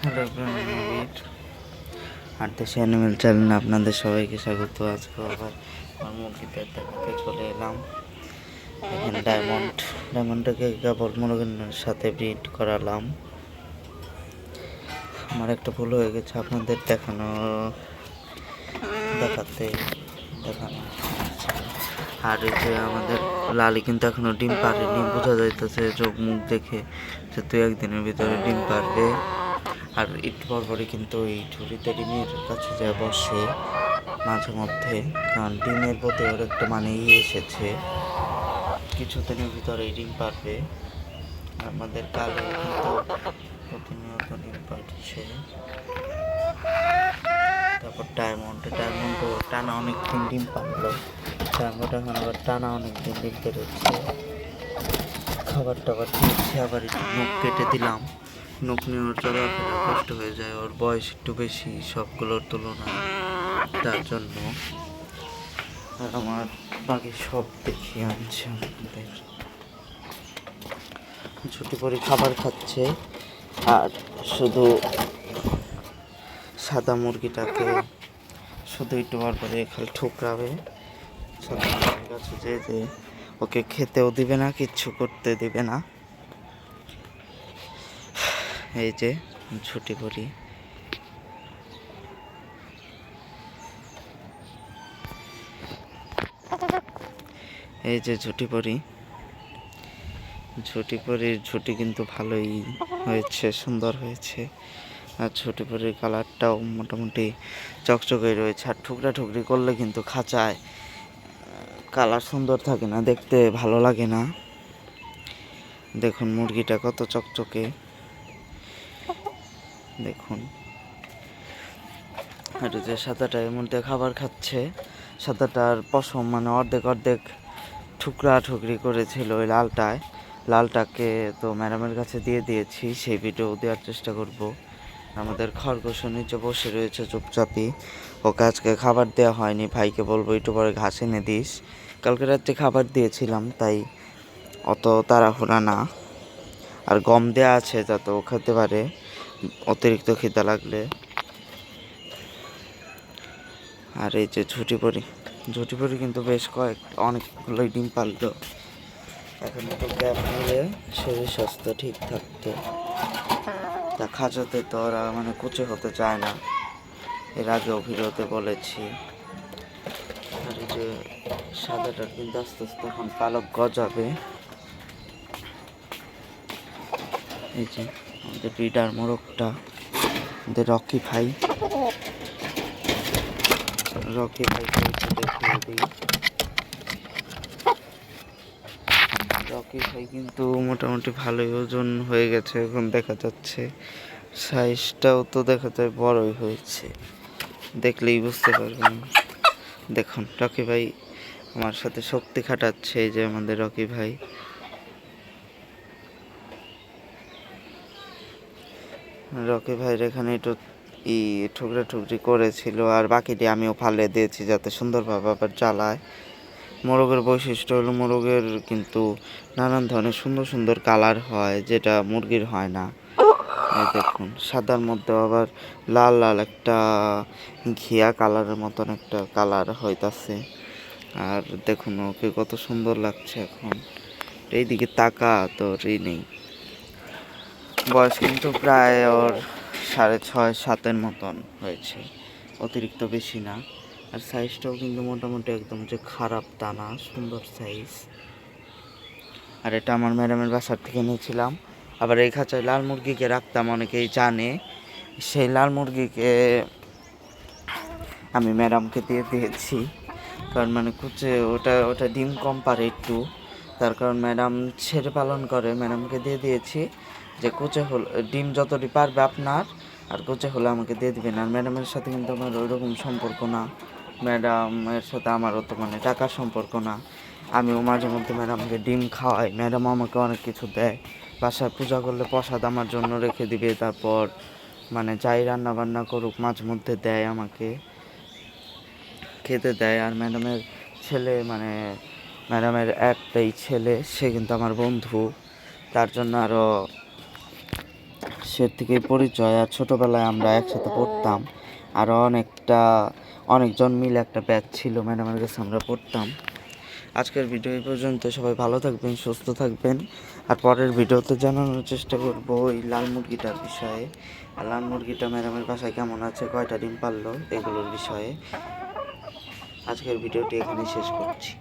Hello নবীর আর দেশি animal চ্যানেলে আপনাদের সবাইকে স্বাগত। আজকে আবার আমার মুরগিদের দেখাতে চলে এলাম। এখানে ডায়মন্ডটাকে কেবল মুরগির সাথে ব্রিড করালাম। আমার একটা ভুল হয়ে গেছে আপনাদের দেখানো আর এই যে আমাদের লালি কিন্তু এখনো ডিম পারেনি, বোঝা যাইতেছে চোখ মুখ দেখে যে 2-1 দিনের ভিতরে ডিম পারবে। আর একটু পরপরই কিন্তু ওই ঝুড়িতে ডিমের কাছে যা বসে মাঝে মধ্যে, কারণ ডিমের প্রতি ওর একটা মানে এসেছে, কিছুদিনের ভিতরে ডিম পারবে। আমাদের কালো কিন্তু প্রতিনিয়ত ডিম পাচ্ছে। তারপর ডায়মন্ড টানা অনেকদিন ডিম পারলো। ডায়মন্ড এখন আবার টানা অনেকদিন ডিম পেরেছে। খাবার টাবার দিয়েছে, আবার একটু নখ কেটে দিলাম। নখ নেওয়ার চলাফেরা কষ্ট হয়ে যায়, ওর বয়স একটু বেশি সবগুলোর তুলনায়, তার জন্য। আর আমার বাকি সব দেখিয়ে আনছে আমাদের। ছুটি করে খাবার খাচ্ছে, আর শুধু সাদা মুরগিটাকে শুধু একটু বার করে খালি ঠুকরাবে। সাদা মুরগির কাছে যে ওকে খেতেও দিবে না, কিচ্ছু করতে দিবে না। এই যে ছুটি করি, এই যে ঝুটি কিন্তু ভালোই হয়েছে, সুন্দর হয়েছে। আর ঝুটি পরির কালারটাও মোটামুটি চকচকে রয়েছে। আর ঠুকরি করলে কিন্তু খাঁচায় কালার সুন্দর থাকে না, দেখতে ভালো লাগে না। দেখুন মুরগিটা কত চকচকে, দেখুন। আর যে সাদাটা এর মধ্যে খাবার খাচ্ছে, সাদাটার পশম মানে অর্ধেক ঠুকরি করেছিল ওই লালটাকে তো ম্যাডামের কাছে দিয়ে দিয়েছি, সেই ভিডিও দেওয়ার চেষ্টা করব। আমাদের খরগোশের নিচে বসে রয়েছে চুপচাপই, ওকে আজকে খাবার দেওয়া হয়নি, ভাইকে বলবো একটু পরে ঘাস এনে দিস। কালকে রাত্রে খাবার দিয়েছিলাম, তাই অত তাড়াহুড়া না। আর গম দেওয়া আছে যাতে ও খেতে পারে অতিরিক্ত খিদা লাগলে। আর এই যে ঝুটি পরি কিন্তু বেশ অনেকগুলোই ডিম পারলো। এখন একটু গ্যাপ নিলে শরীর স্বাস্থ্য ঠিক থাকতো। তা খাঁচাতে তো ওরা মানে কুচে হতে চায় না, এর আগেও ভিডিওতে বলেছি। আর এই যে সাদাটার কিন্তু আস্তে আস্তে এখন পালক গজাবে। এই যে আমাদের ব্রিডার মোরগটা, আমাদের রকি ভাইকে দেখিয়ে দিই। রকি ভাই কিন্তু মোটামুটি ভালোই ওজন হয়ে গেছে, এখন দেখা যাচ্ছে সাইজটাও তো দেখা যায় বড়ই হয়েছে, দেখলেই বুঝতে পারবেন। দেখুন রকি ভাই আমার সাথে শক্তি খাটাচ্ছে। এই যে আমাদের রকি ভাই, এখানে একটু ঠুকরি করেছিল, আর বাকিটি আমিও ফালে দিয়েছি যাতে সুন্দরভাবে আবার জ্বালায়। মোরগের বৈশিষ্ট্য হলো মোরগের কিন্তু নানান ধরনের সুন্দর কালার হয়, যেটা মুরগির হয় না। এই দেখুন সাদার মধ্যে আবার লাল একটা ঘিয়া কালারের মতন একটা কালার হইতাছে। আর দেখুন ওকে কত সুন্দর লাগছে এখন। এইদিকে তাকা তোর নেই। বয়স কিন্তু প্রায় ওর 6.5-7 মতন হয়েছে, অতিরিক্ত বেশি না। আর সাইজটাও কিন্তু মোটামুটি একদম যে খারাপ তা না, সুন্দর সাইজ। আর এটা আমার ম্যাডামের বাসার থেকে নিয়েছিলাম। আবার এই খাঁচায় লাল মুরগিকে রাখতাম, অনেকেই জানে। সেই লাল মুরগিকে আমি ম্যাডামকে দিয়ে দিয়েছি, কারণ মানে কুচে ওটা ডিম কম পারে একটু, তার কারণ ম্যাডাম ছেড়ে পালন করে। ম্যাডামকে দিয়ে দিয়েছি যে কুচে হল ডিম যতটি পারবে আপনার, আর কুচে হলে আমাকে দিয়ে দিবেন। আর ম্যাডামের সাথে কিন্তু আমার ওইরকম সম্পর্ক না, ম্যাডামের সাথে আমারও তো মানে টাকার সম্পর্ক না। আমিও মাঝে মধ্যে ম্যাডামকে ডিম খাওয়াই, ম্যাডাম আমাকে অনেক কিছু দেয়। বাসায় পূজা করলে প্রসাদ আমার জন্য রেখে দিবে, তারপর মানে যাই রান্না বান্না করুক মাঝে মধ্যে দেয়, আমাকে খেতে দেয়। আর ম্যাডামের ছেলে মানে ম্যাডামের একটাই ছেলে, সে কিন্তু আমার বন্ধু, তার জন্য আরও সে থেকেই পরিচয়। আর ছোটোবেলায় আমরা একসাথে পড়তাম, আরও অনেকজন মিলে একটা ব্যাচ ছিল, ম্যাডামের কাছে আমরা পড়তাম। আজকের ভিডিও এই পর্যন্ত। সবাই ভালো থাকবেন, সুস্থ থাকবেন। আর পরের ভিডিওতে জানানোর চেষ্টা করবো ওই লাল মুরগিটার বিষয়ে, আর লাল মুরগিটা ম্যাডামের বাসায় কেমন আছে, কয়টা ডিম পারলো, এগুলোর বিষয়ে। আজকের ভিডিওটি এখানে শেষ করছি।